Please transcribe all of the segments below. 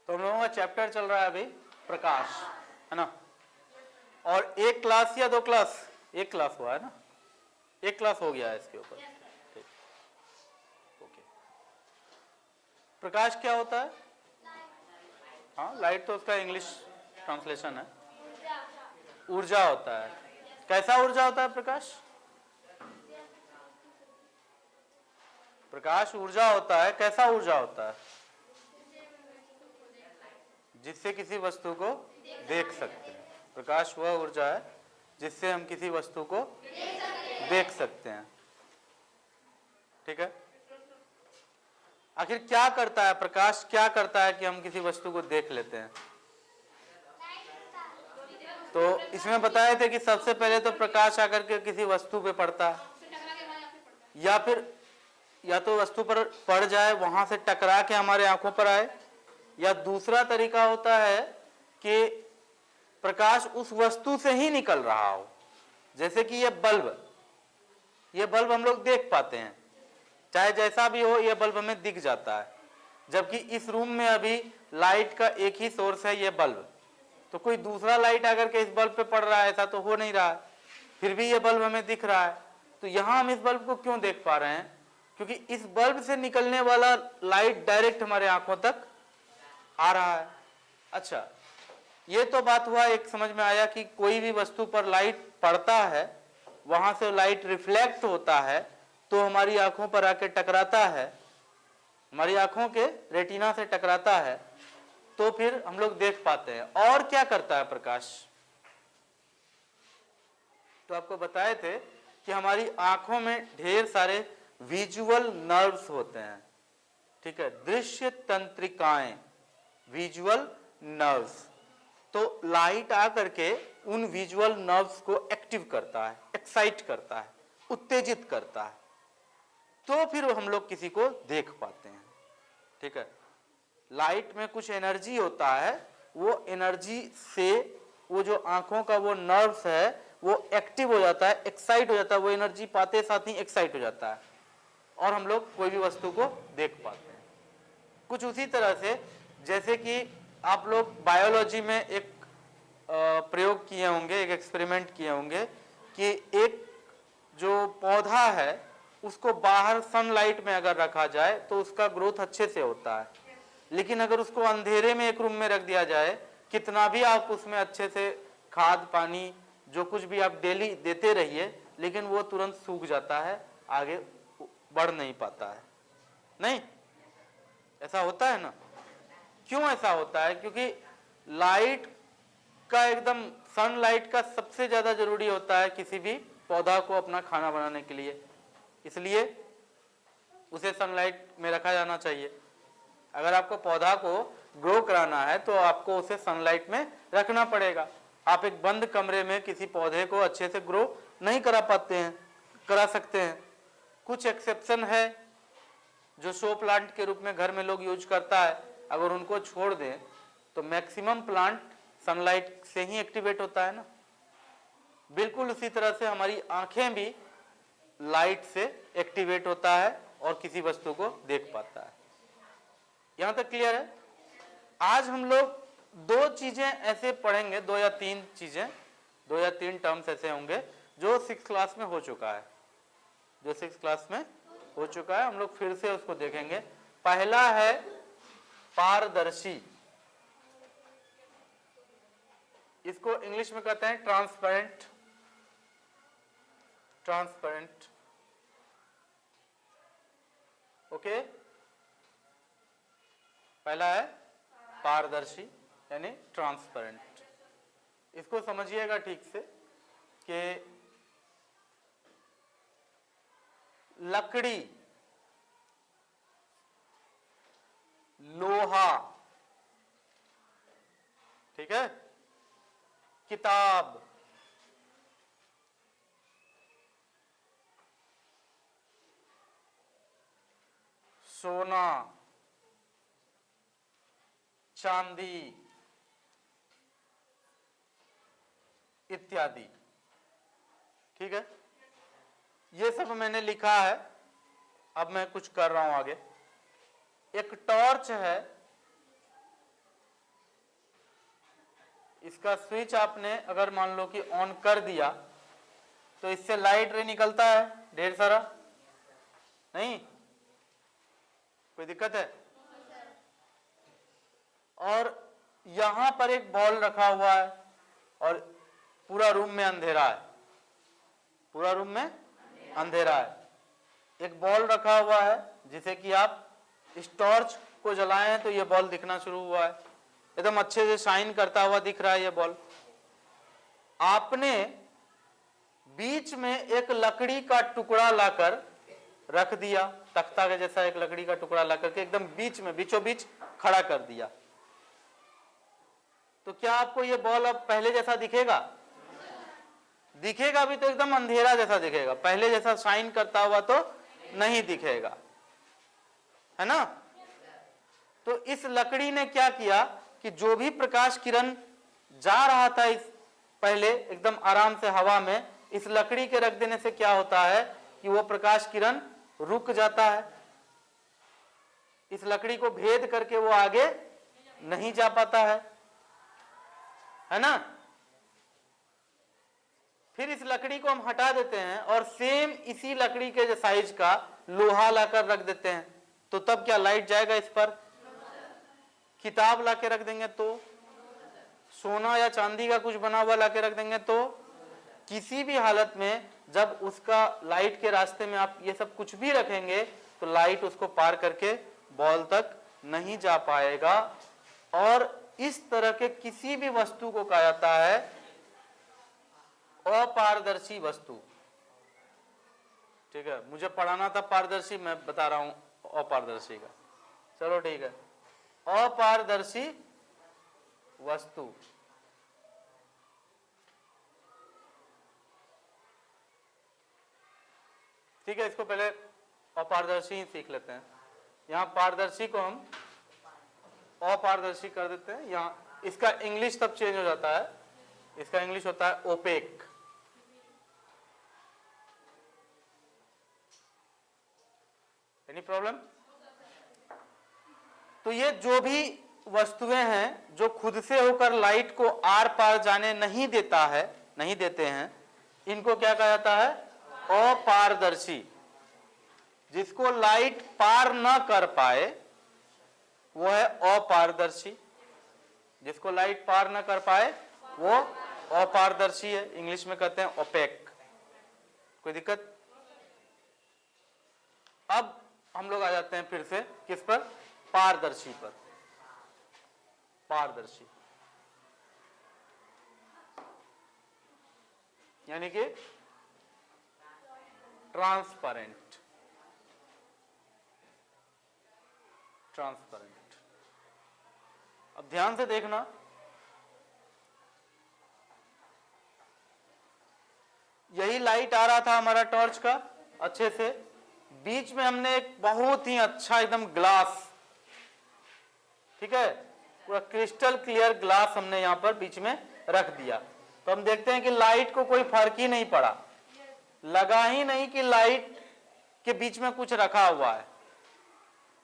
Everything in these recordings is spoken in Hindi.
तो हम लोगों का चैप्टर चल रहा है अभी प्रकाश, है ना। और एक क्लास या दो क्लास, एक क्लास हुआ है ना, एक क्लास हो गया है इसके ऊपर। ठीक, ओके। प्रकाश क्या होता है? हाँ, लाइट तो उसका इंग्लिश ट्रांसलेशन है। ऊर्जा होता है। कैसा ऊर्जा होता है प्रकाश? प्रकाश ऊर्जा होता है। कैसा ऊर्जा होता है? जिससे किसी वस्तु को देख सकते हैं। प्रकाश वह ऊर्जा है जिससे हम किसी वस्तु को देख सकते हैं। ठीक है। आखिर क्या करता है प्रकाश, क्या करता है कि हम किसी वस्तु को देख लेते हैं? तो इसमें बताए थे कि सबसे पहले तो प्रकाश आकर के किसी वस्तु पे पड़ता है, या फिर या तो वस्तु पर पड़ जाए, वहां से टकरा के हमारे आंखों पर आए, या दूसरा तरीका होता है कि प्रकाश उस वस्तु से ही निकल रहा हो। जैसे कि ये बल्ब हम लोग देख पाते हैं, चाहे जैसा भी हो, ये बल्ब हमें दिख जाता है। जबकि इस रूम में अभी लाइट का एक ही सोर्स है, ये बल्ब। तो कोई दूसरा लाइट अगर के इस बल्ब पे पड़ रहा है, ऐसा तो हो नहीं रहा है, फिर भी ये बल्ब हमें दिख रहा है। तो यहां हम इस बल्ब को क्यों देख पा रहे हैं? क्योंकि इस बल्ब से निकलने वाला लाइट डायरेक्ट हमारे आंखों तक आ रहा है। अच्छा, ये तो बात हुआ, एक समझ में आया कि कोई भी वस्तु पर लाइट पड़ता है, वहां से लाइट रिफ्लेक्ट होता है, तो हमारी आंखों पर आके टकराता है, हमारी आंखों के रेटिना से टकराता है, तो फिर हम लोग देख पाते हैं। और क्या करता है प्रकाश? तो आपको बताए थे कि हमारी आंखों में ढेर सारे विजुअल नर्व्स होते हैं। ठीक है, दृश्य तंत्रिकाएं, विजुअल नर्व्स। तो लाइट आकर के उन विजुअल नर्व्स को एक्टिव करता है, एक्साइट करता है, उत्तेजित करता है, तो फिर हम लोग किसी को देख पाते हैं। ठीक है, लाइट में कुछ एनर्जी होता है, वो एनर्जी से वो जो आंखों का वो नर्व्स है वो एक्टिव हो जाता है, एक्साइट हो जाता है, वो एनर्जी पाते साथ ही एक्साइट हो जाता है, और हम लोग कोई भी वस्तु को देख पाते हैं। कुछ उसी तरह से जैसे कि आप लोग बायोलॉजी में एक प्रयोग किए होंगे, एक एक्सपेरिमेंट किए होंगे कि एक जो पौधा है उसको बाहर सनलाइट में अगर रखा जाए तो उसका ग्रोथ अच्छे से होता है, लेकिन अगर उसको अंधेरे में एक रूम में रख दिया जाए, कितना भी आप उसमें अच्छे से खाद पानी जो कुछ भी आप डेली देते रहिए, लेकिन वो तुरंत सूख जाता है, आगे बढ़ नहीं पाता है। नहीं, ऐसा होता है ना? क्यों ऐसा होता है? क्योंकि लाइट का एकदम सनलाइट का सबसे ज्यादा जरूरी होता है किसी भी पौधा को अपना खाना बनाने के लिए, इसलिए उसे सनलाइट में रखा जाना चाहिए। अगर आपको पौधा को ग्रो कराना है तो आपको उसे सनलाइट में रखना पड़ेगा। आप एक बंद कमरे में किसी पौधे को अच्छे से ग्रो नहीं करा सकते हैं। कुछ एक्सेप्शन है जो शो प्लांट के रूप में घर में लोग यूज करता है, अगर उनको छोड़ दें तो मैक्सिमम प्लांट सनलाइट से ही एक्टिवेट होता है ना। बिल्कुल उसी तरह से हमारी आंखें भी लाइट से एक्टिवेट होता है और किसी वस्तु को देख पाता है। यहां तक क्लियर है? आज हम लोग दो चीजें ऐसे पढ़ेंगे, दो या तीन टर्म्स ऐसे होंगे जो 6th क्लास में हो चुका है, जो 6th क्लास में हो चुका है, हम लोग फिर से उसको देखेंगे। पहला है पारदर्शी, इसको इंग्लिश में कहते हैं ट्रांसपेरेंट। ओके, पहला है पारदर्शी यानी ट्रांसपेरेंट। इसको समझिएगा ठीक से कि लकड़ी, लोहा, ठीक है, किताब, सोना, चांदी इत्यादि। ठीक है, ये सब मैंने लिखा है, अब मैं कुछ कर रहा हूं आगे। एक टॉर्च है, इसका स्विच आपने अगर मान लो कि ऑन कर दिया तो इससे लाइट रे निकलता है ढेर सारा, नहीं कोई दिक्कत है। और यहां पर एक बॉल रखा हुआ है और पूरा रूम में अंधेरा है, पूरा रूम में अंधेरा है। एक बॉल रखा हुआ है जिसे कि आप इस टॉर्च को जलाएं तो ये बॉल दिखना शुरू हुआ है, एकदम अच्छे से शाइन करता हुआ दिख रहा है ये बॉल। आपने बीच में एक लकड़ी का टुकड़ा लाकर रख दिया, तख्ता के जैसा एक लकड़ी का टुकड़ा लाकर के एकदम बीच में बीचों बीच खड़ा कर दिया, तो क्या आपको ये बॉल अब पहले जैसा दिखेगा? दिखेगा भी तो एकदम अंधेरा जैसा दिखेगा, पहले जैसा शाइन करता हुआ तो नहीं दिखेगा, है ना। तो इस लकड़ी ने क्या किया कि जो भी प्रकाश किरण जा रहा था इस पहले एकदम आराम से हवा में, इस लकड़ी के रख देने से क्या होता है कि वो प्रकाश किरण रुक जाता है, इस लकड़ी को भेद करके वो आगे नहीं जा पाता है ना। फिर इस लकड़ी को हम हटा देते हैं और सेम इसी लकड़ी के जो साइज का लोहा लाकर रख देते हैं, तो तब क्या लाइट जाएगा इस पर? किताब लाके रख देंगे तो, सोना या चांदी का कुछ बना हुआ लाके रख देंगे तो, किसी भी हालत में जब उसका लाइट के रास्ते में आप ये सब कुछ भी रखेंगे तो लाइट उसको पार करके बॉल तक नहीं जा पाएगा। और इस तरह के किसी भी वस्तु को कहा जाता है अपारदर्शी वस्तु। ठीक है, मुझे पढ़ाना था पारदर्शी, मैं बता रहा हूं अपारदर्शी का, चलो ठीक है। अपारदर्शी वस्तु, ठीक है, इसको पहले अपारदर्शी ही सीख लेते हैं। यहां पारदर्शी को हम अपारदर्शी कर देते हैं। यहां इसका इंग्लिश तब चेंज हो जाता है, इसका इंग्लिश होता है ओपेक। Any problem? तो ये जो भी वस्तुएं हैं जो खुद से होकर लाइट को आर पार जाने नहीं देते हैं, इनको क्या कहा जाता है? अपारदर्शी। जिसको लाइट पार न कर पाए वो है अपारदर्शी, जिसको लाइट पार न कर पाए वो अपारदर्शी है, इंग्लिश में कहते हैं ओपेक। कोई दिक्कत? अब हम लोग आ जाते हैं फिर से किस पर? पारदर्शी पर। पारदर्शी यानी कि ट्रांसपेरेंट। ट्रांसपेरेंट। अब ध्यान से देखना, यही लाइट आ रहा था हमारा टॉर्च का अच्छे से, बीच में हमने एक बहुत ही अच्छा एकदम ग्लास, ठीक है, पूरा क्रिस्टल क्लियर ग्लास हमने यहां पर बीच में रख दिया। तो हम देखते हैं कि लाइट को कोई फर्क ही नहीं पड़ा, लगा ही नहीं कि लाइट के बीच में कुछ रखा हुआ है,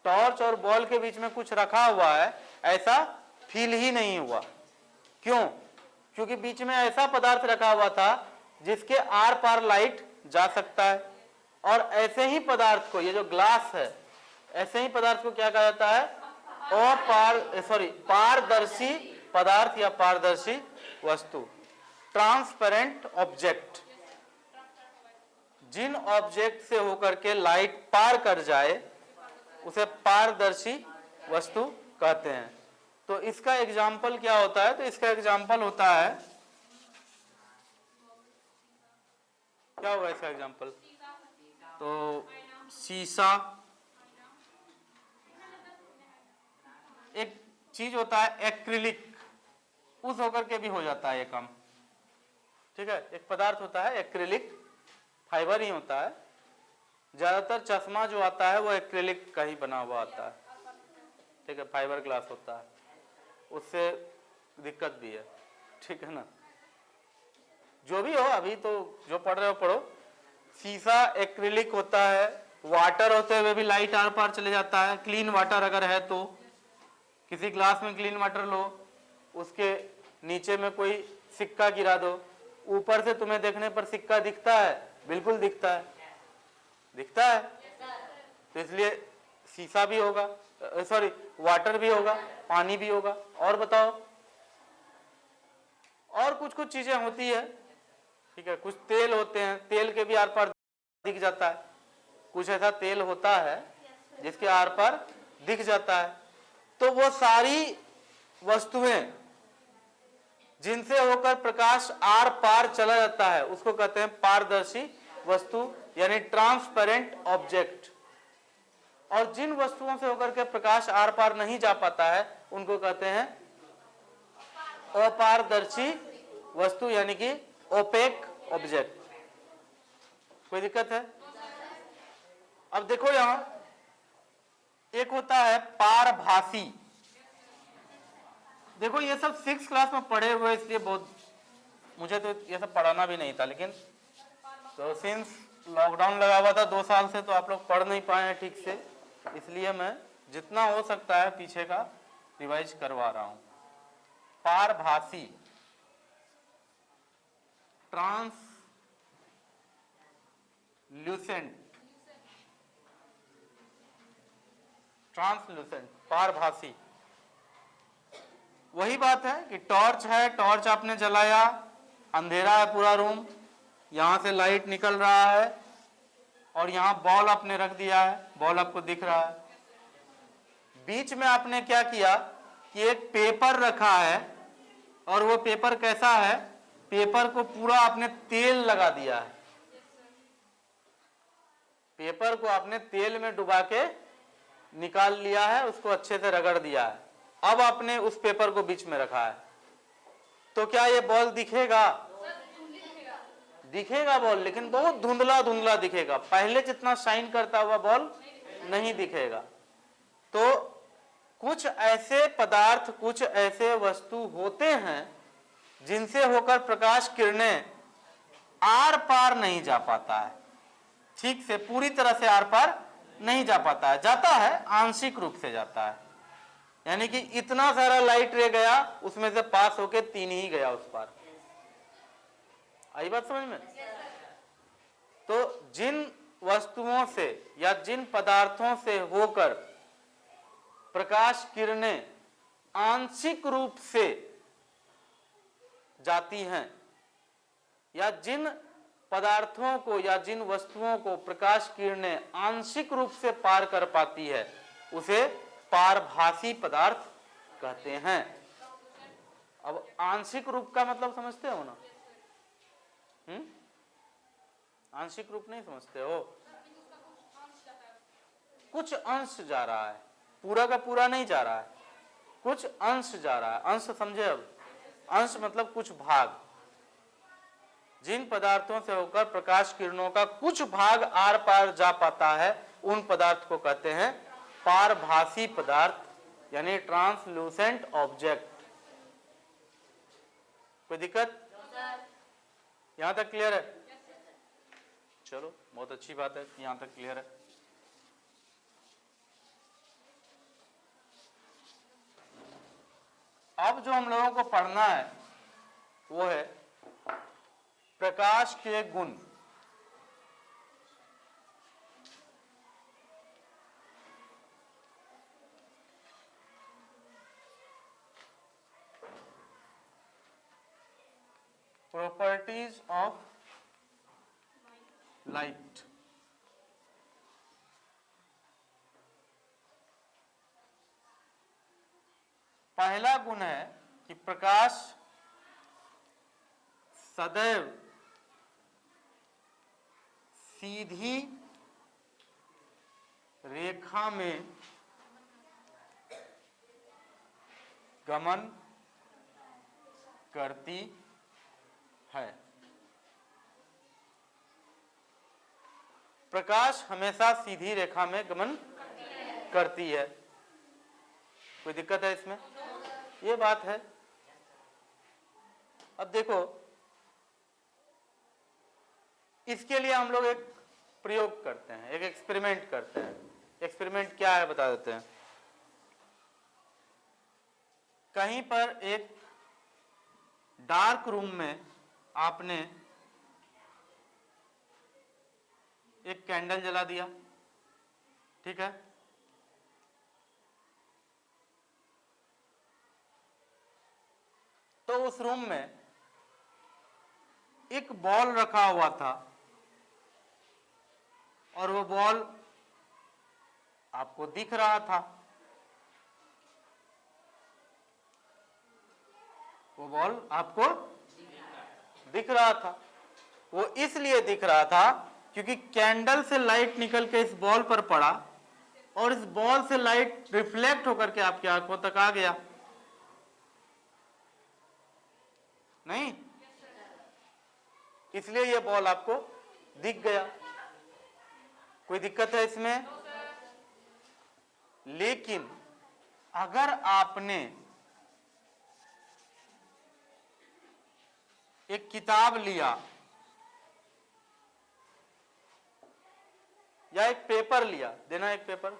टॉर्च और बॉल के बीच में कुछ रखा हुआ है, ऐसा फील ही नहीं हुआ। क्यों? क्योंकि बीच में ऐसा पदार्थ रखा हुआ था जिसके आर पार लाइट जा सकता है। और ऐसे ही पदार्थ को, ये जो ग्लास है, ऐसे ही पदार्थ को क्या कहा जाता है? पारदर्शी पदार्थ या पारदर्शी वस्तु। ट्रांसपेरेंट ऑब्जेक्ट, जिन ऑब्जेक्ट से होकर के लाइट पार कर जाए उसे पारदर्शी वस्तु कहते हैं। तो इसका एग्जाम्पल क्या होता है? तो इसका एग्जाम्पल होता है, क्या होगा इसका एग्जाम्पल? तो शीशा एक चीज होता है, एक्रिलिक, उस होकर के भी हो जाता है ये काम। ठीक है, एक पदार्थ होता है एक्रिलिक, फाइबर ही होता है। ज्यादातर चश्मा जो आता है वो एक्रिलिक का ही बना हुआ आता है, ठीक है, फाइबर ग्लास होता है, उससे दिक्कत भी है, ठीक है ना। जो भी हो, अभी तो जो पढ़ रहे हो पढ़ो। शीशा एक्रिलिक होता है, वाटर होते हुए भी लाइट आर पार चले जाता है, क्लीन वाटर अगर है तो। किसी ग्लास में क्लीन वाटर लो, उसके नीचे में कोई सिक्का गिरा दो, ऊपर से तुम्हें देखने पर सिक्का दिखता है? बिल्कुल दिखता है, दिखता है। तो इसलिए शीशा भी होगा, सॉरी वाटर भी होगा, पानी भी होगा। और बताओ, और कुछ कुछ चीजें होती है, ठीक है, कुछ तेल होते हैं, तेल के भी आर पार दिख जाता है। कुछ ऐसा तेल होता है जिसके आर पार दिख जाता है। तो वो सारी वस्तुएं जिनसे होकर प्रकाश आर पार चला जाता है उसको कहते हैं पारदर्शी वस्तु, यानी ट्रांसपेरेंट ऑब्जेक्ट। और जिन वस्तुओं से होकर के प्रकाश आर पार नहीं जा पाता है उनको कहते हैं अपारदर्शी वस्तु, यानी कि ओपेक ऑब्जेक्ट। कोई दिक्कत है? अब देखो यहां एक होता है पारभासी। देखो ये सब 6th क्लास में पढ़े हुए, इसलिए बहुत मुझे तो ये सब पढ़ाना भी नहीं था, लेकिन तो सिंस लॉकडाउन लगा हुआ था 2 साल से, तो आप लोग पढ़ नहीं पाए हैं ठीक से, इसलिए मैं जितना हो सकता है पीछे का रिवाइज करवा रहा हूं। पारभासी, ट्रांसल्यूसेंट, ट्रांसल्यूसेंट, पारभासी। वही बात है कि टॉर्च है, टॉर्च आपने जलाया, अंधेरा है पूरा रूम, यहां से लाइट निकल रहा है और यहां बॉल आपने रख दिया है, बॉल आपको दिख रहा है। बीच में आपने क्या किया कि एक पेपर रखा है, और वो पेपर कैसा है, पेपर को पूरा आपने तेल लगा दिया है, पेपर को आपने तेल में डुबा के निकाल लिया है, उसको अच्छे से रगड़ दिया है। अब आपने उस पेपर को बीच में रखा है, तो क्या ये बॉल दिखेगा? दिखेगा बॉल, लेकिन बहुत धुंधला धुंधला दिखेगा, पहले जितना शाइन करता हुआ बॉल नहीं दिखेगा। तो कुछ ऐसे पदार्थ, कुछ ऐसे वस्तु होते हैं जिनसे होकर प्रकाश किरणें आर पार नहीं जा पाता है, ठीक से पूरी तरह से आर पार नहीं जा पाता है, जाता है आंशिक रूप से जाता है। यानी कि इतना सारा लाइट रे गया, उसमें से पास होके 3 ही गया उस पार। आई बात समझ में? तो जिन वस्तुओं से या जिन पदार्थों से होकर प्रकाश किरणें आंशिक रूप से जाती हैं, या जिन पदार्थों को या जिन वस्तुओं को प्रकाश किरणें आंशिक रूप से पार कर पाती है, उसे पारभासी पदार्थ कहते हैं। अब आंशिक रूप का मतलब समझते हो ना? आंशिक रूप नहीं समझते हो? कुछ अंश जा रहा है, पूरा का पूरा नहीं जा रहा है, कुछ अंश जा रहा है। अंश समझे? अब अंश मतलब कुछ भाग। जिन पदार्थों से होकर प्रकाश किरणों का कुछ भाग आर पार जा पाता है, उन पदार्थ को कहते हैं पारभासी पदार्थ, यानी ट्रांसलूसेंट ऑब्जेक्ट। कोई दिक्कत? यहां तक क्लियर है? चलो बहुत अच्छी बात है, यहां तक क्लियर है। अब जो हम लोगों को पढ़ना है वो है प्रकाश के गुण। Properties of light. पहला गुण है कि प्रकाश सदैव सीधी रेखा में गमन करती है। प्रकाश हमेशा सीधी रेखा में गमन करती है। कोई दिक्कत है इसमें? ये बात है। अब देखो, इसके लिए हम लोग एक प्रयोग करते हैं, एक एक्सपेरिमेंट करते हैं। एक्सपेरिमेंट क्या है बता देते हैं। कहीं पर एक डार्क रूम में आपने एक कैंडल जला दिया, ठीक है, तो उस रूम में एक बॉल रखा हुआ था और वो बॉल आपको दिख रहा था। वो बॉल आपको दिख रहा था। वो इसलिए दिख रहा था क्योंकि कैंडल से लाइट निकल के इस बॉल पर पड़ा और इस बॉल से लाइट रिफ्लेक्ट होकर के आपकी आंखों तक आ गया। नहीं, इसलिए ये बॉल आपको दिख गया। कोई दिक्कत है इसमें? लेकिन अगर आपने एक किताब लिया या एक पेपर लिया, देना एक पेपर,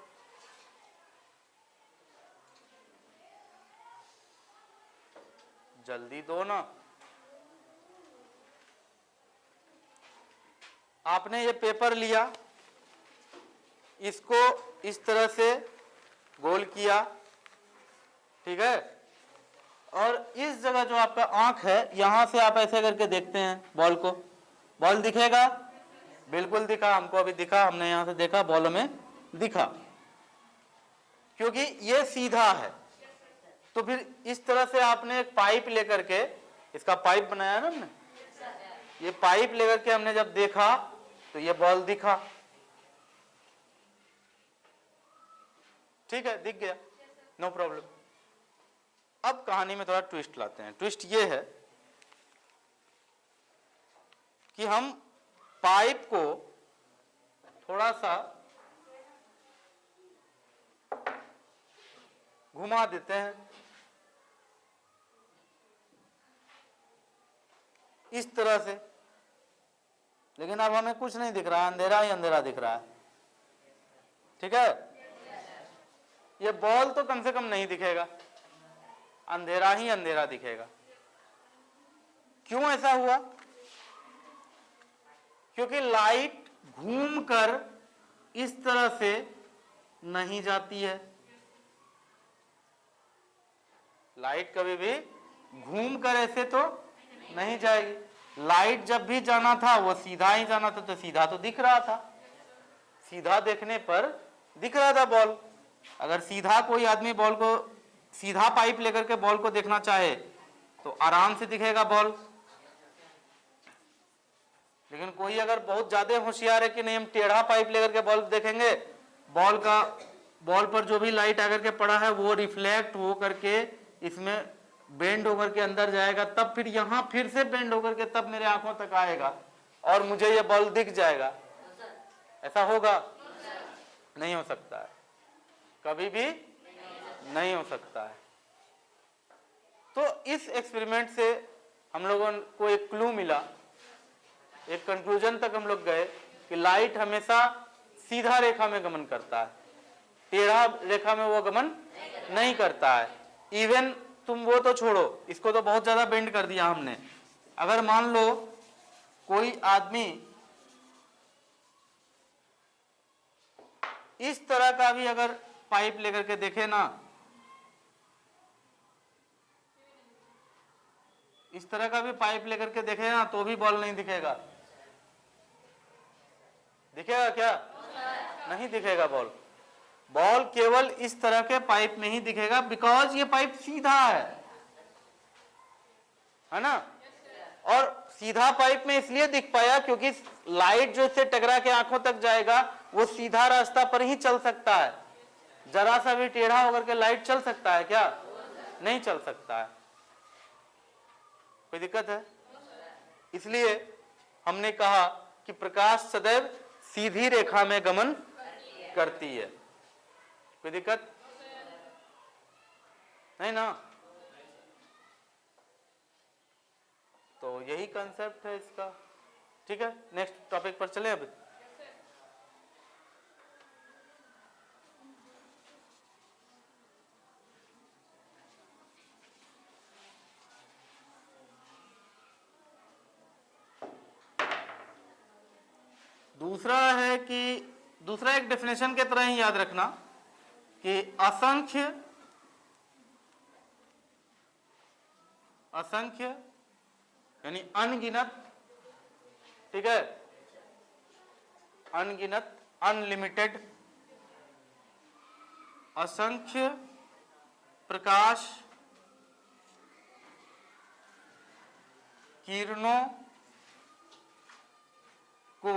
जल्दी दो ना। आपने ये पेपर लिया, इसको इस तरह से गोल किया, ठीक है, और इस जगह जो आपका आंख है यहां से आप ऐसे करके देखते हैं बॉल को, बॉल दिखेगा? बिल्कुल दिखा, हमको अभी दिखा, हमने यहां से देखा, बॉल में दिखा, क्योंकि ये सीधा है। तो फिर इस तरह से आपने एक पाइप लेकर के, इसका पाइप बनाया ना हमने, ये पाइप लेकर के हमने जब देखा तो ये बॉल दिखा, ठीक है, दिख गया, नो प्रॉब्लम। अब कहानी में थोड़ा ट्विस्ट लाते हैं। ट्विस्ट ये है कि हम पाइप को थोड़ा सा घुमा देते हैं इस तरह से, लेकिन अब हमें कुछ नहीं दिख रहा, अंधेरा ही अंधेरा दिख रहा है, ठीक है। ये बॉल तो कम से कम नहीं दिखेगा, अंधेरा ही अंधेरा दिखेगा। क्यों ऐसा हुआ? क्योंकि लाइट घूमकर इस तरह से नहीं जाती है। लाइट कभी भी घूमकर ऐसे तो नहीं जाएगी। लाइट जब भी जाना था वो सीधा ही जाना था, तो सीधा तो दिख रहा था, सीधा देखने पर दिख रहा था बॉल। अगर सीधा कोई आदमी बॉल को, सीधा पाइप लेकर के बॉल को देखना चाहे तो आराम से दिखेगा बॉल। लेकिन कोई अगर बहुत ज्यादा होशियार है कि नहीं हम टेढ़ा पाइप लेकर के बॉल देखेंगे, बॉल पर जो भी लाइट आकर के पड़ा है वो रिफ्लेक्ट हो करके इसमें बेंड होकर के अंदर जाएगा, तब फिर यहां फिर से बेंड होकर के तब मेरे आंखों तक आएगा और मुझे ये बॉल दिख जाएगा। ऐसा होगा? नहीं हो सकता है, कभी भी नहीं हो सकता है। तो इस एक्सपेरिमेंट से हम लोगों को एक क्लू मिला, एक कंक्लूजन तक हम लोग गए कि लाइट हमेशा सीधा रेखा में गमन करता है, टेढ़ा रेखा में वो गमन नहीं करता है। इवन तुम वो तो छोड़ो, इसको तो बहुत ज्यादा बेंड कर दिया हमने। अगर मान लो कोई आदमी इस तरह का भी अगर पाइप लेकर के देखे ना, इस तरह का भी पाइप लेकर के देखे ना, तो भी बॉल नहीं दिखेगा। दिखेगा क्या? नहीं दिखेगा बॉल। बॉल केवल इस तरह के पाइप में ही दिखेगा, बिकॉज ये पाइप सीधा है ना। और सीधा पाइप में इसलिए दिख पाया क्योंकि लाइट जो इससे टकरा के आंखों तक जाएगा वो सीधा रास्ता पर ही चल सकता है। जरा सा भी टेढ़ा होकर के लाइट चल सकता है क्या? नहीं चल सकता है। कोई दिक्कत है? इसलिए हमने कहा कि प्रकाश सदैव सीधी रेखा में गमन करती है। कोई दिक्कत नहीं ना? तो यही कंसेप्ट है इसका। ठीक है, नेक्स्ट टॉपिक पर चले अब। दूसरा है कि दूसरा एक डेफिनेशन के तरह ही याद रखना कि असंख्य यानी अनगिनत, ठीक है, अनगिनत, अनलिमिटेड, असंख्य प्रकाश किरणों को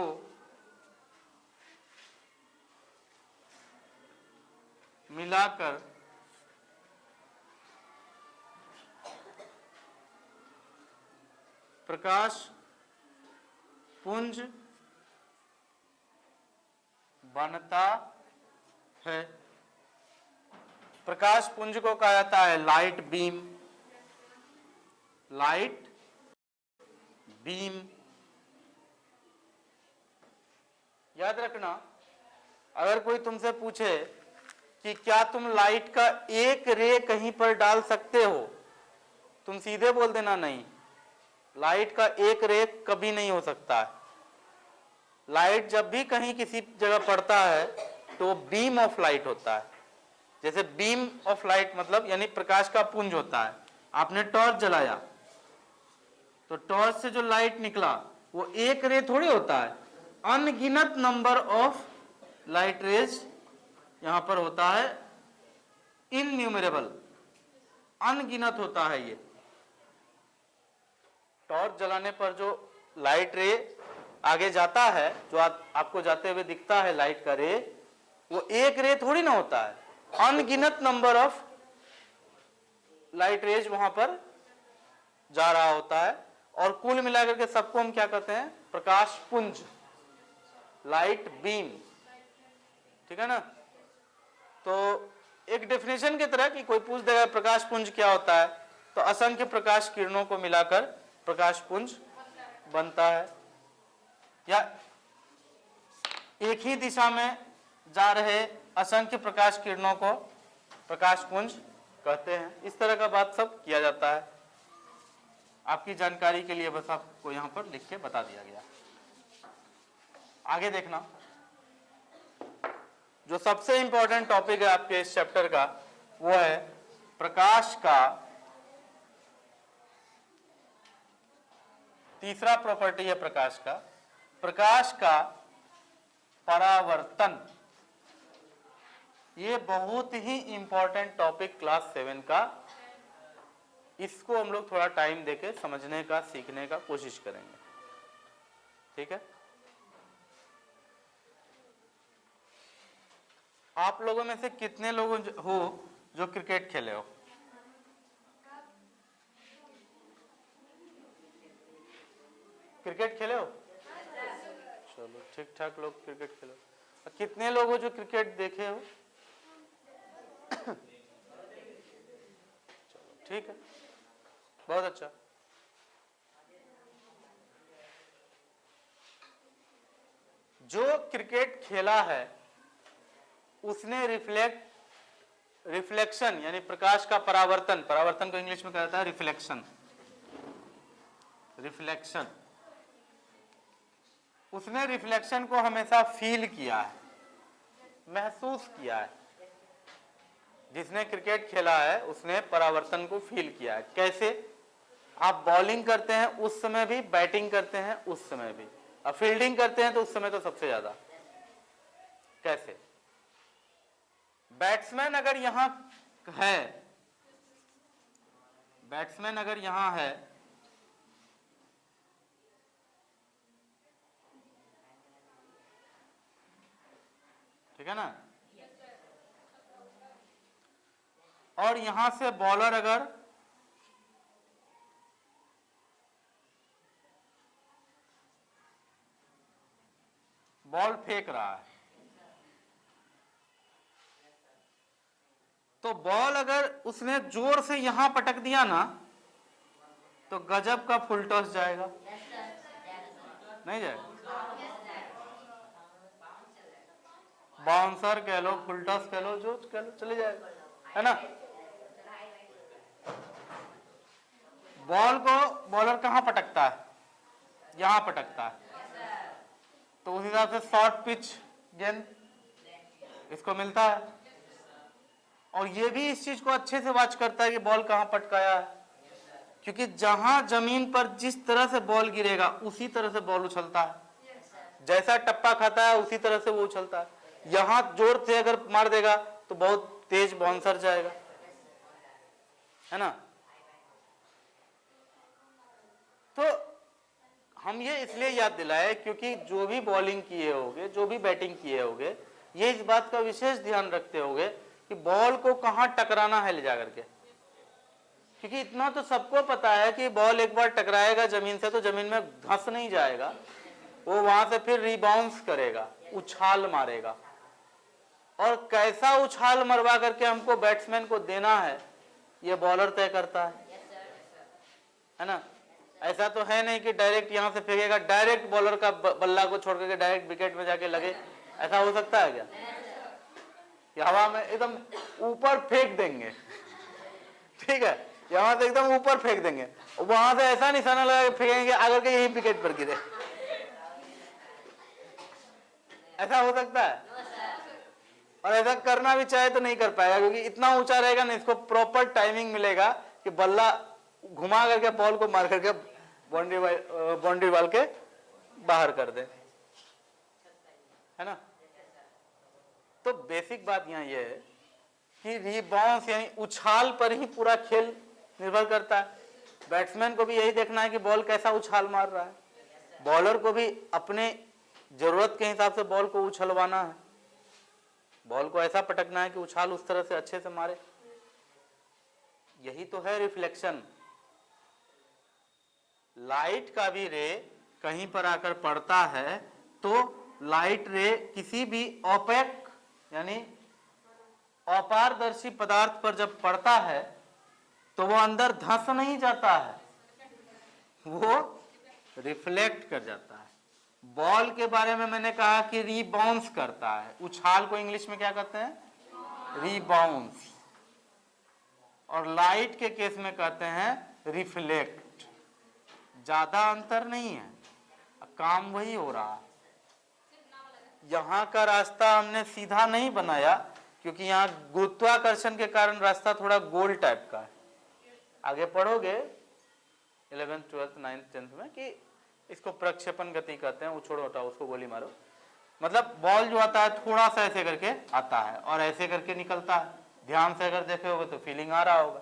मिलाकर प्रकाश पुंज बनता है। प्रकाश पुंज को कहा जाता है लाइट बीम, लाइट बीम। याद रखना, अगर कोई तुमसे पूछे कि क्या तुम लाइट का एक रे कहीं पर डाल सकते हो, तुम सीधे बोल देना नहीं। लाइट का एक रे कभी नहीं हो सकता है। लाइट जब भी कहीं किसी जगह पड़ता है तो बीम ऑफ लाइट होता है। जैसे बीम ऑफ लाइट मतलब यानी प्रकाश का पुंज होता है। आपने टॉर्च जलाया तो टॉर्च से जो लाइट निकला वो एक रे थोड़ी होता है, अनगिनत नंबर ऑफ लाइट रेज यहां पर होता है, इनन्यूमरेबल, अनगिनत होता है। ये टॉर्च जलाने पर जो लाइट रे आगे जाता है, जो आपको जाते हुए दिखता है लाइट का रे, वो एक रे थोड़ी ना होता है, अनगिनत नंबर ऑफ लाइट रेज वहां पर जा रहा होता है। और कुल मिलाकर के सबको हम क्या कहते हैं? प्रकाश पुंज, लाइट बीम, ठीक है ना। तो एक डेफिनेशन की तरह कि कोई पूछ देगा प्रकाश पुंज क्या होता है, तो असंख्य प्रकाश किरणों को मिलाकर प्रकाश पुंज बनता है, या एक ही दिशा में जा रहे असंख्य प्रकाश किरणों को प्रकाश पुंज कहते हैं। इस तरह का बात सब किया जाता है। आपकी जानकारी के लिए बस आपको यहां पर लिख के बता दिया गया। आगे देखना, जो सबसे इंपॉर्टेंट टॉपिक है आपके इस चैप्टर का वो है प्रकाश का तीसरा प्रॉपर्टी है प्रकाश का परावर्तन। ये बहुत ही इंपॉर्टेंट टॉपिक क्लास 7 का। इसको हम लोग थोड़ा टाइम देके समझने का, सीखने का कोशिश करेंगे, ठीक है। आप लोगों में से कितने लोग हो जो क्रिकेट खेले हो? क्रिकेट खेले हो? चलो ठीक ठाक लोग क्रिकेट खेले हो। कितने लोग हो जो क्रिकेट देखे हो? चलो ठीक है, बहुत अच्छा। जो क्रिकेट खेला है उसने रिफ्लेक्शन यानी प्रकाश का परावर्तन को इंग्लिश में कहा जाता है रिफ्लेक्शन। उसने रिफ्लेक्शन को हमेशा फील किया है, महसूस किया है। जिसने क्रिकेट खेला है उसने परावर्तन को फील किया है। कैसे? आप बॉलिंग करते हैं उस समय भी, बैटिंग करते हैं उस समय भी, और फील्डिंग करते हैं तो उस समय तो सबसे ज्यादा। कैसे? बैट्समैन अगर यहां है, ठीक है ना, और यहां से बॉलर अगर बॉल फेंक रहा है, तो बॉल अगर उसने जोर से यहां पटक दिया ना तो गजब का फुल टॉस जाएगा, नहीं जाएगा? बाउंसर कह लो, फुल टॉस कह लो, जो कह लो, चले जाएगा, है ना। बॉल को बॉलर कहां पटकता है? यहां पटकता है। तो उस हिसाब से शॉर्ट पिच गेंद इसको मिलता है। और ये भी इस चीज को अच्छे से वॉच करता है कि बॉल कहां पटकाया है, क्योंकि जहां जमीन पर जिस तरह से बॉल गिरेगा उसी तरह से बॉल उछलता है, जैसा टप्पा खाता है उसी तरह से वो उछलता है। यहां जोर से अगर मार देगा तो बहुत तेज बाउंसर जाएगा, है ना। तो हम ये इसलिए याद दिलाए क्योंकि जो भी बॉलिंग किए होगे, जो भी बैटिंग किए होगे, ये इस बात का विशेष ध्यान रखते होगे कि बॉल को कहां टकराना है ले जाकर के, क्योंकि इतना तो सबको पता है कि बॉल एक बार टकराएगा जमीन से तो जमीन में धंस नहीं जाएगा, वो वहां से फिर रिबाउंस करेगा, उछाल मारेगा। और कैसा उछाल मरवा करके हमको बैट्समैन को देना है ये बॉलर तय करता है ना। ऐसा तो है नहीं कि डायरेक्ट यहां से फेंकेगा, डायरेक्ट बॉलर का बल्ला को छोड़ करके डायरेक्ट विकेट में जाके लगे, ऐसा हो सकता है क्या? कि हवा में एकदम ऊपर फेंक देंगे, ठीक है, यहां से एकदम ऊपर फेंक देंगे, वहां से ऐसा निशाना लगा के फेंकेंगे आकर के यही विकेट पर गिरे, ऐसा हो सकता है? और ऐसा करना भी चाहे तो नहीं कर पाएगा, क्योंकि इतना ऊंचा रहेगा ना, इसको प्रॉपर टाइमिंग मिलेगा कि बल्ला घुमा करके बॉल को मार करके बाउंड्री वाल के बाहर कर दे, है ना। तो बेसिक बात यहाँ ये है कि रीबाउंस यानी उछाल पर ही पूरा खेल निर्भर करता है। बैट्समैन को भी यही देखना है कि बॉल कैसा उछाल मार रहा है, बॉलर को भी अपने जरूरत के हिसाब से बॉल को उछलवाना है, बॉल को ऐसा पटकना है कि उछाल उस तरह से अच्छे से मारे। यही तो है रिफ्लेक्शन। लाइट का भी रे कहीं पर आकर पड़ता है तो लाइट रे किसी भी ओपेक यानी अपारदर्शी पदार्थ पर जब पड़ता है तो वो अंदर धंस नहीं जाता है, वो रिफ्लेक्ट कर जाता है। बॉल के बारे में मैंने कहा कि रीबाउंस करता है, उछाल को इंग्लिश में क्या कहते हैं? रीबाउंस। और लाइट के केस में कहते हैं रिफ्लेक्ट। ज्यादा अंतर नहीं है, काम वही हो रहा है। यहां का रास्ता हमने सीधा नहीं बनाया क्योंकि यहाँ गुरुत्वाकर्षण के कारण रास्ता थोड़ा गोल टाइप का है। आगे पढ़ोगे 11th 12th 9th 10th में कि इसको प्रक्षेपण गति कहते हैं, वो छोड़ो हटाओ, उसको गोली मारो। मतलब बॉल जो आता है थोड़ा सा ऐसे करके आता है और ऐसे करके निकलता है। ध्यान से अगर देखे होगे तो फीलिंग आ रहा होगा।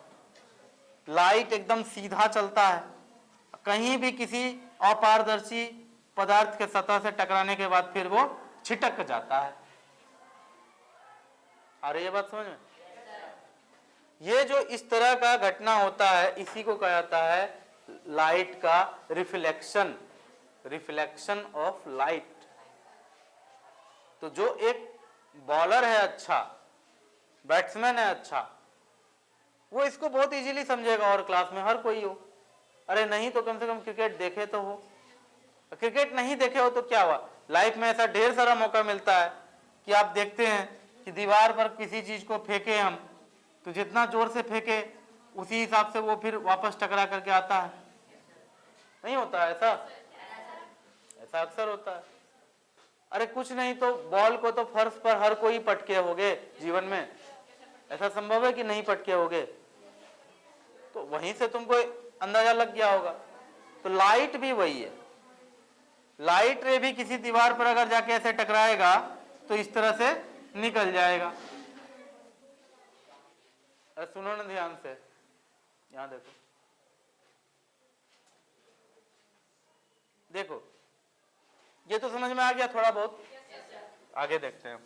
लाइट एकदम सीधा चलता है, कहीं भी किसी अपारदर्शी पदार्थ के सतह से टकराने के बाद फिर वो छिटक जाता है। अरे ये बात समझ में? ये जो इस तरह का घटना होता है इसी को कहा जाता है लाइट का रिफ्लेक्शन, रिफ्लेक्शन ऑफ लाइट। तो जो एक बॉलर है अच्छा, बैट्समैन है अच्छा, वो इसको बहुत इजीली समझेगा और क्लास में हर कोई हो। अरे नहीं तो कम से कम क्रिकेट देखे तो हो। क्रिकेट नहीं देखे हो तो क्या हुआ, लाइफ में ऐसा ढेर सारा मौका मिलता है कि आप देखते हैं कि दीवार पर किसी चीज को फेंके हम तो जितना जोर से फेंके उसी हिसाब से वो फिर वापस टकरा करके आता है। नहीं होता ऐसा? ऐसा अक्सर होता है। अरे कुछ नहीं तो बॉल को तो फर्श पर हर कोई पटके होगे जीवन में, ऐसा संभव है कि नहीं पटके होगे? तो वहीं से तुमको अंदाजा लग गया होगा। तो लाइट भी वही है, लाइट रे भी किसी दीवार पर अगर जाके ऐसे टकराएगा तो इस तरह से निकल जाएगा। अरे सुनो ना ध्यान से, यहां देखो, देखो ये तो समझ में आ गया थोड़ा बहुत। आगे देखते हैं।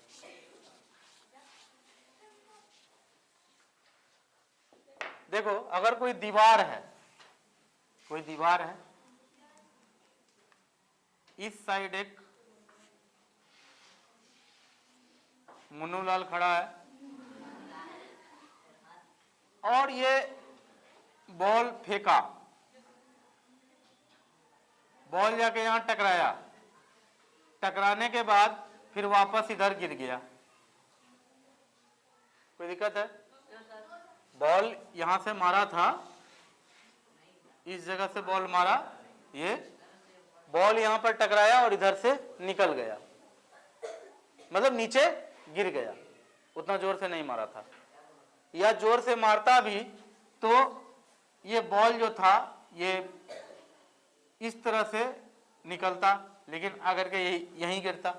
देखो अगर कोई दीवार है, कोई दीवार है, इस साइड एक मुन्नूलाल खड़ा है और ये बॉल फेंका, बॉल जाके यहां टकराया, टकराने के बाद फिर वापस इधर गिर गया। कोई दिक्कत है? बॉल यहां से मारा था, इस जगह से बॉल मारा, ये बॉल यहां पर टकराया और इधर से निकल गया, मतलब नीचे गिर गया, उतना जोर से नहीं मारा था। या जोर से मारता भी तो ये बॉल जो था ये इस तरह से निकलता, लेकिन अगर के यहीं गिरता।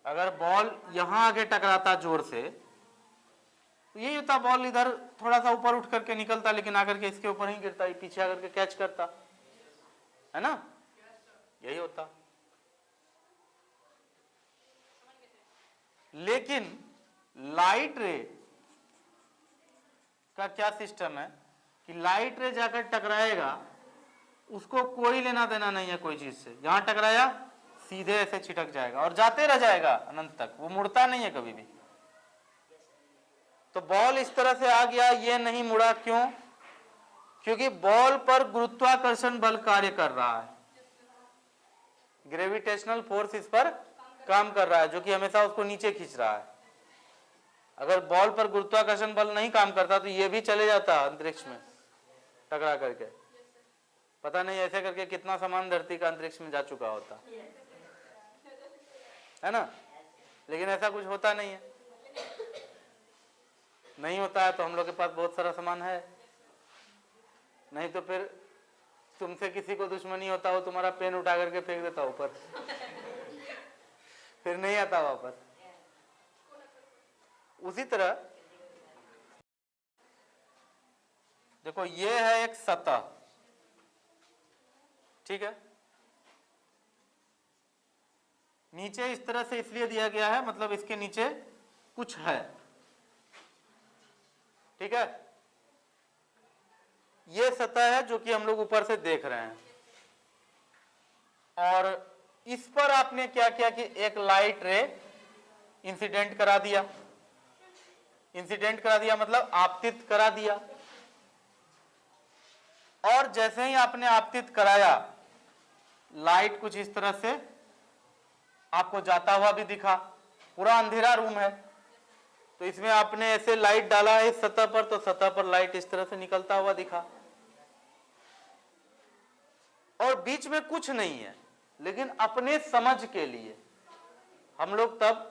अगर बॉल यहां आके टकराता जोर से तो यही होता, बॉल इधर थोड़ा सा ऊपर उठ करके निकलता, लेकिन आकर के इसके ऊपर ही गिरता, ये पीछे आकर के कैच करता, है ना, यही होता। लेकिन लाइट रे का क्या सिस्टम है कि लाइट रे जाकर टकराएगा, उसको कोई लेना देना नहीं है कोई चीज से, जहां टकराया सीधे ऐसे छिटक जाएगा और जाते रह जाएगा अनंत तक, वो मुड़ता नहीं है कभी भी। तो बॉल इस तरह से आ गया, ये नहीं मुड़ा, क्यों? क्योंकि बॉल पर गुरुत्वाकर्षण बल कार्य कर रहा है, ग्रेविटेशनल फोर्स इस पर काम कर रहा है, जो कि हमेशा उसको नीचे खींच रहा है। अगर बॉल पर गुरुत्वाकर्षण बल नहीं काम करता तो ये भी चले जाता अंतरिक्ष में टकरा करके, पता नहीं ऐसे करके कितना सामान धरती का अंतरिक्ष में जा चुका होता है ना। लेकिन ऐसा कुछ होता नहीं है, नहीं होता है तो हम लोग के पास बहुत सारा सामान है, नहीं तो फिर तुमसे किसी को दुश्मनी होता हो, तुम्हारा पेन उठा करके फेंक देता ऊपर फिर नहीं आता वापस। उसी तरह देखो, ये है एक सतह, ठीक है, नीचे इस तरह से इसलिए दिया गया है, मतलब इसके नीचे कुछ है, ठीक है। ये सतह है जो कि हम लोग ऊपर से देख रहे हैं, और इस पर आपने क्या किया कि एक लाइट रे इंसिडेंट करा दिया, इंसिडेंट करा दिया मतलब आपतित करा दिया, और जैसे ही आपने आपतित कराया, लाइट कुछ इस तरह से आपको जाता हुआ भी दिखा, पूरा अंधेरा रूम है, तो इसमें आपने ऐसे लाइट डाला है इस सतह पर, तो सतह पर लाइट इस तरह से निकलता हुआ दिखा, और बीच में कुछ नहीं है, लेकिन अपने समझ के लिए हम लोग तब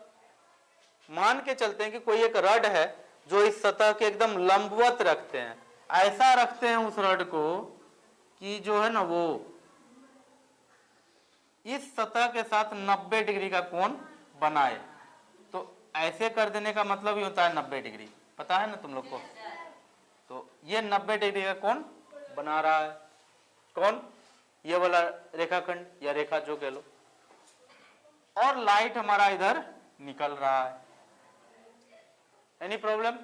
मान के चलते हैं कि कोई एक रड है जो इस सतह के एकदम लंबवत रखते हैं, ऐसा रखते हैं उस रड को कि जो है ना वो इस सतह के साथ 90 डिग्री का कोण बनाए। तो ऐसे कर देने का मतलब ही होता है 90 डिग्री, पता है ना तुम लोग को। तो ये 90 डिग्री का कोण बना रहा है, कौन? ये वाला रेखाखंड या रेखा जो कह लो, और लाइट हमारा इधर निकल रहा है। Any problem?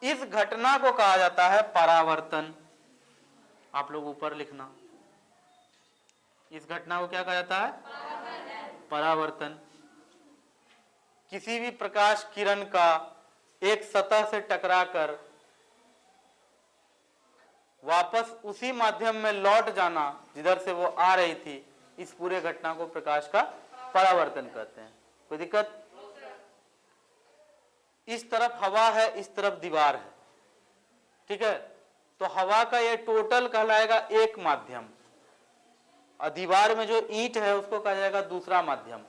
इस घटना को कहा जाता है परावर्तन। आप लोग ऊपर लिखना, इस घटना को क्या कहा जाता है? परावर्तन। किसी भी प्रकाश किरण का एक सतह से टकराकर वापस उसी माध्यम में लौट जाना जिधर से वो आ रही थी, इस पूरे घटना को प्रकाश का परावर्तन कहते हैं। कोई दिक्कत? इस तरफ हवा है, इस तरफ दीवार है, ठीक है, तो हवा का ये टोटल कहलाएगा एक माध्यम, और दीवार में जो ईंट है उसको कहा जाएगा दूसरा माध्यम।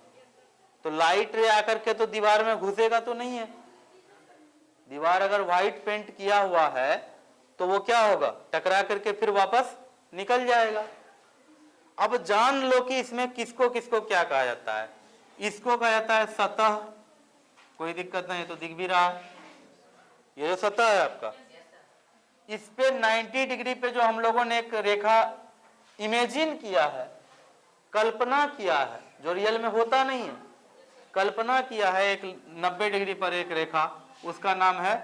तो लाइट रे आकर के तो दीवार में घुसेगा तो नहीं है, दीवार अगर व्हाइट पेंट किया हुआ है तो वो क्या होगा, टकरा करके फिर वापस निकल जाएगा। अब जान लो कि इसमें किसको किसको क्या कहा जाता है। इसको कहा जाता है सतह, कोई दिक्कत नहीं, तो दिख भी रहा है, ये जो सतह है आपका, इस पे 90 डिग्री पे जो हम लोगों ने एक रेखा इमेजिन किया है, कल्पना किया है, जो रियल में होता नहीं है, कल्पना किया है एक 90 डिग्री पर एक रेखा, उसका नाम है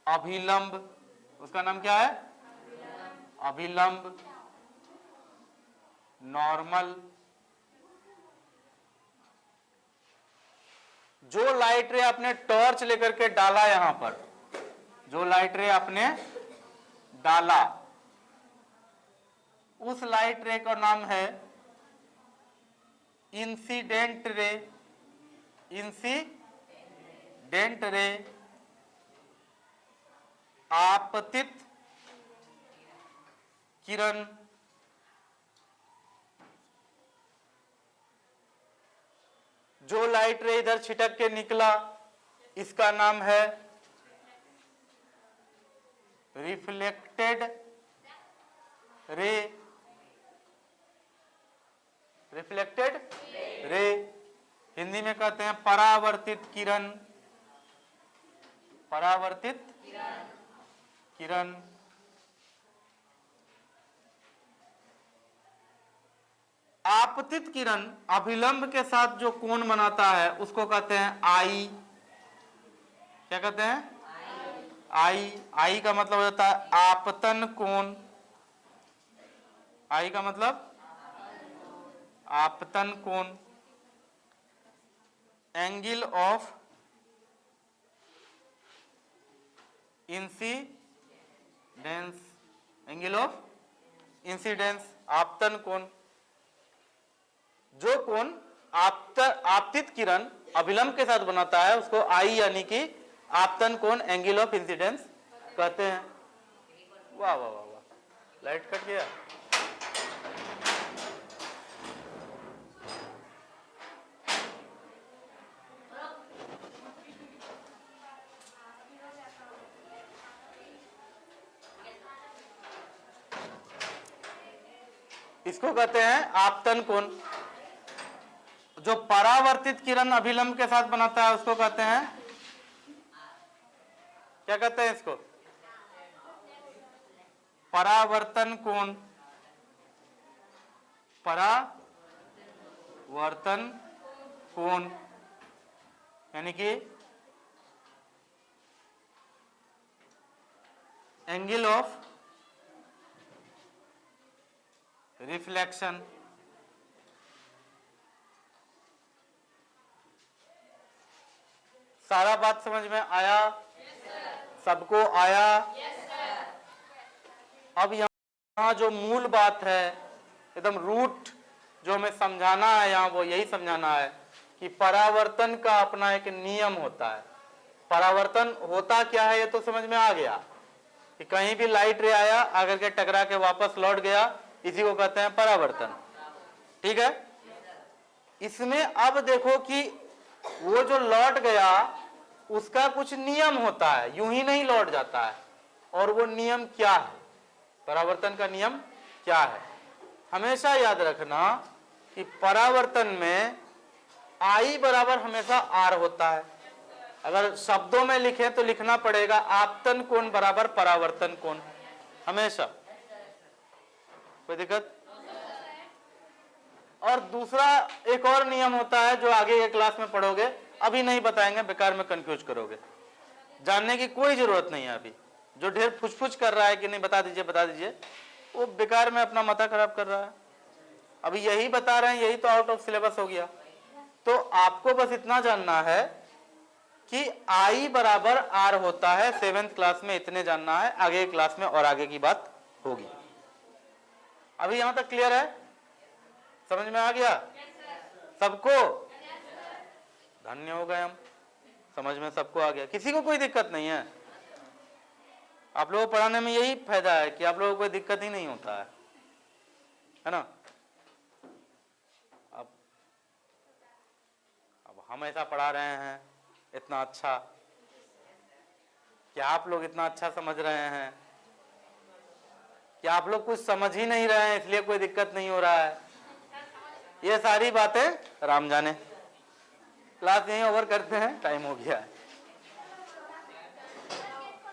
अभिलंब। उसका नाम क्या है? अभिलंब, नॉर्मल। जो लाइट रे आपने टॉर्च लेकर के डाला यहां पर, जो लाइट रे आपने डाला, उस लाइट रे का नाम है इंसिडेंट रे। इंसिडेंट रे, आपतित किरण, जो लाइट रे इधर छिटक के निकला इसका नाम है reflected ray. Reflected ray Hindi में कहते हैं परावर्तित किरण। परावर्तित किरण। आपतित किरण अभिलंब के साथ जो कोण बनाता है उसको कहते हैं आई। क्या कहते हैं? आई। आई का मतलब हो जाता है आपतन कोण। आई का मतलब आपतन कोण। Angle of incidence. Angle of incidence आपतन कोण। जो कोण आपतित किरण अभिलंब के साथ बनाता है उसको आई यानी कि आपतन कोण एंगल ऑफ इंसिडेंस कहते हैं। वाह वाह वाह वाह, लाइट कट गया। इसको कहते हैं आपतन कोण। जो परावर्तित किरण अभिलंब के साथ बनाता है उसको कहते हैं, क्या कहते हैं इसको? परावर्तन कोण। परावर्तन कोण यानी कि एंगल ऑफ रिफ्लेक्शन। सारा बात समझ में आया? सबको आया? अब यहाँ जो मूल बात है एकदम रूट जो हमें समझाना है यहाँ वो यही समझाना है कि परावर्तन का अपना एक नियम होता है। परावर्तन होता क्या है ये तो समझ में आ गया कि कहीं भी लाइट रे आया आकर के टकरा के वापस लौट गया, इसी को कहते हैं परावर्तन। ठीक है। इसमें अब देखो कि वो जो लौट गया उसका कुछ नियम होता है, यूं ही नहीं लौट जाता है। और वो नियम क्या है? परावर्तन का नियम क्या है? हमेशा याद रखना कि परावर्तन में आई बराबर हमेशा आर होता है। अगर शब्दों में लिखें तो लिखना पड़ेगा आपतन कोण बराबर परावर्तन कोण, हमेशा। कोई दिक्कत? और दूसरा एक और नियम होता है जो आगे के क्लास में पढ़ोगे, अभी नहीं बताएंगे, बेकार में कंफ्यूज करोगे, जानने की कोई जरूरत नहीं है। अभी जो ढेर फुचफुच कर रहा है कि नहीं बता दीजिए, वो बेकार में अपना माथा खराब कर रहा है। अभी यही बता रहे हैं, यही तो आउट ऑफ सिलेबस हो गया। तो आपको बस इतना जानना है कि I बराबर R होता है। 7th क्लास में इतने जानना है, आगे क्लास में और आगे की बात होगी। अभी यहां तक क्लियर है? समझ में आ गया सबको? धन्य हो गए हम, समझ में सबको आ गया। किसी को कोई दिक्कत नहीं है? आप लोगों को पढ़ाने में यही फायदा है कि आप लोगों को कोई दिक्कत ही नहीं होता है ना। अब हम ऐसा पढ़ा रहे हैं इतना अच्छा, क्या आप लोग इतना अच्छा समझ रहे हैं? क्या आप लोग कुछ समझ ही नहीं रहे हैं इसलिए कोई दिक्कत नहीं हो रहा है? ये सारी बातें राम जाने। क्लास यहीं ओवर करते हैं, टाइम हो गया है।